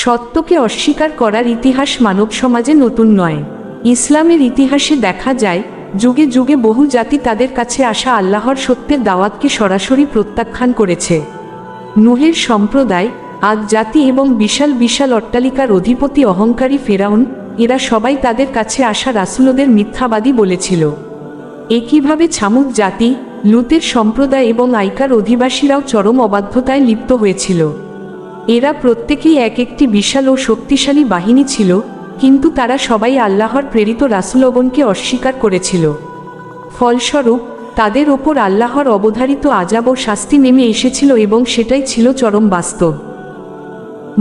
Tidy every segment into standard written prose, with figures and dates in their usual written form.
সত্যকে অস্বীকার করার ইতিহাস মানব সমাজে নতুন নয়। ইসলামের ইতিহাসে দেখা যায় যুগে যুগে বহু জাতি তাদের কাছে আসা আল্লাহর সত্যের দাওয়াতকে সরাসরি প্রত্যাখ্যান করেছে। নূহের সম্প্রদায়, আদ জাতি এবং বিশাল বিশাল অট্টালিকার অধিপতি অহংকারী ফেরাউন, এরা সবাই তাদের কাছে আসা রাসূলদের মিথ্যাবাদী বলেছিল। একইভাবে ছামুদ জাতি, লুতের সম্প্রদায় এবং আইকার অধিবাসীরাও চরম অবাধ্যতায় লিপ্ত হয়েছিল। এরা প্রত্যেকেই এক একটি বিশাল ও শক্তিশালী বাহিনী ছিল, কিন্তু তারা সবাই আল্লাহর প্রেরিত রাসূলগণকে অস্বীকার করেছিল। ফলস্বরূপ তাদের ওপর আল্লাহর অবধারিত আযাব ও শাস্তি নেমে এসেছিল এবং সেটাই ছিল চরম বাস্তব।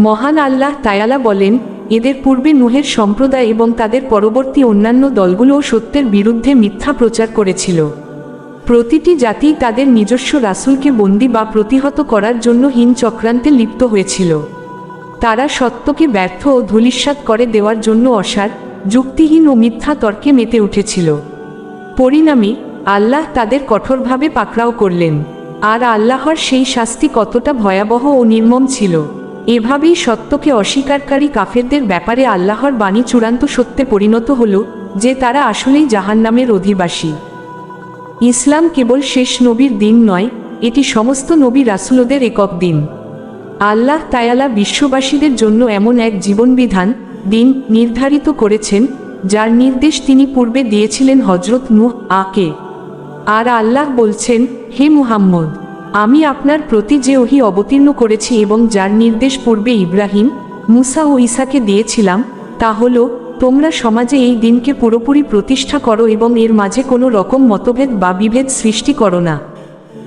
মহান আল্লাহ তাআলা বলেন, এদের পূর্বে নূহের সম্প্রদায় এবং তাদের পরবর্তী অন্যান্য দলগুলোও সত্যের বিরুদ্ধে মিথ্যা প্রচার করেছিল। প্রতিটি জাতি তাদের নিজস্ব রাসূলকে বন্দী বা প্রতিহত করার জন্য হীন চক্রান্তে লিপ্ত হয়েছিল। তারা সত্যকে ব্যর্থ ও ধূলিসাৎ করে দেওয়ার জন্য অসার, যুক্তিহীন ও মিথ্যা তর্কে মেতে উঠেছিল। পরিণামে আল্লাহ তাদের কঠোরভাবে পাকড়াও করলেন। আর আল্লাহর সেই শাস্তি কতটা ভয়াবহ ও নির্মম ছিল। এভাবেই সত্যকে অস্বীকারী কাফেরদের ব্যাপারে আল্লাহর বাণী চূড়ান্ত সত্যে পরিণত হল যে তারা আসলেই জাহান্নামের অধিবাসী। ইসলাম কেবল শেষ নবীর দিন নয়, এটি সমস্ত নবী রাসূলদের একক দিন। আল্লাহ তাআলা বিশ্ববাসীদের জন্য এমন এক জীবনবিধান, দিন নির্ধারিত করেছেন যার নির্দেশ তিনি পূর্বে দিয়েছিলেন হযরত নূহ আকে। আর আল্লাহ বলছেন, হে মুহাম্মদ, আমি আপনার প্রতি যে ওহী অবতীর্ণ করেছি এবং যার নির্দেশ পূর্বে ইব্রাহিম, মুসা ও ঈসাকে দিয়েছিলাম, তা হলো তোমরা সমাজে এই দিনকে পুরোপুরি প্রতিষ্ঠা করো এবং এর মাঝে কোনো রকম মতভেদ বা বিভেদ সৃষ্টি করো না।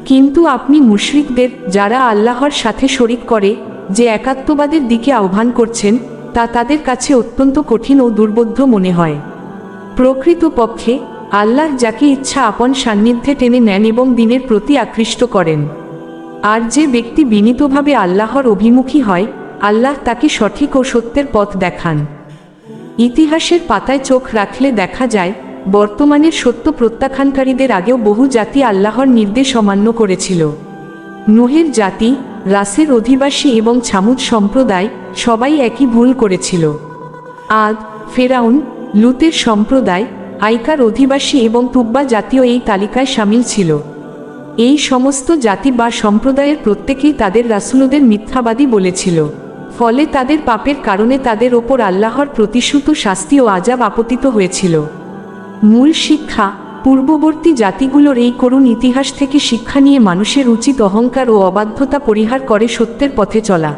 কিন্তু আপনি মুশরিকদের, যারা আল্লাহর সাথে শরিক করে, যে একাত্মবাদের দিকে আহ্বান করছেন, তা তাদের কাছে অত্যন্ত কঠিন ও দুর্বোধ্য মনে হয়। প্রকৃতপক্ষে আল্লাহ যাকে ইচ্ছা আপন সান্নিধ্যে টেনে নেন এবং দিনের প্রতি আকৃষ্ট করেন। আর যে ব্যক্তি বিনীতভাবে আল্লাহর অভিমুখী হয়, আল্লাহ তাকে সঠিক ও সত্যের পথ দেখান। ইতিহাসের পাতায় চোখ রাখলে দেখা যায় বর্তমানের সত্য প্রত্যাখ্যানকারীদের আগেও বহু জাতি আল্লাহর নির্দেশ অমান্য করেছিল। নূহের জাতি, রাসের অধিবাসী এবং ছামুদ সম্প্রদায় সবাই একই ভুল করেছিল। আদ, ফেরাউন, লুতের সম্প্রদায়, আইকার অধিবাসী এবং তুব্বা জাতীয় এই তালিকায় শামিল ছিল। এই সমস্ত জাতি বা সম্প্রদায়ের প্রত্যেকেই তাদের রাসূলদের মিথ্যাবাদী বলেছিল। ফলে তাদের পাপের কারণে তাদের ওপর আল্লাহর প্রতিশ্রুত শাস্তি ও আযাব আপতিত হয়েছিল। মূল শিক্ষা: পূর্ববর্তী জাতিগুলোর এই করুণ ইতিহাস থেকে শিক্ষা নিয়ে মানুষের উচিত অহংকার ও অবাধ্যতা পরিহার করে সত্যের পথে চলা।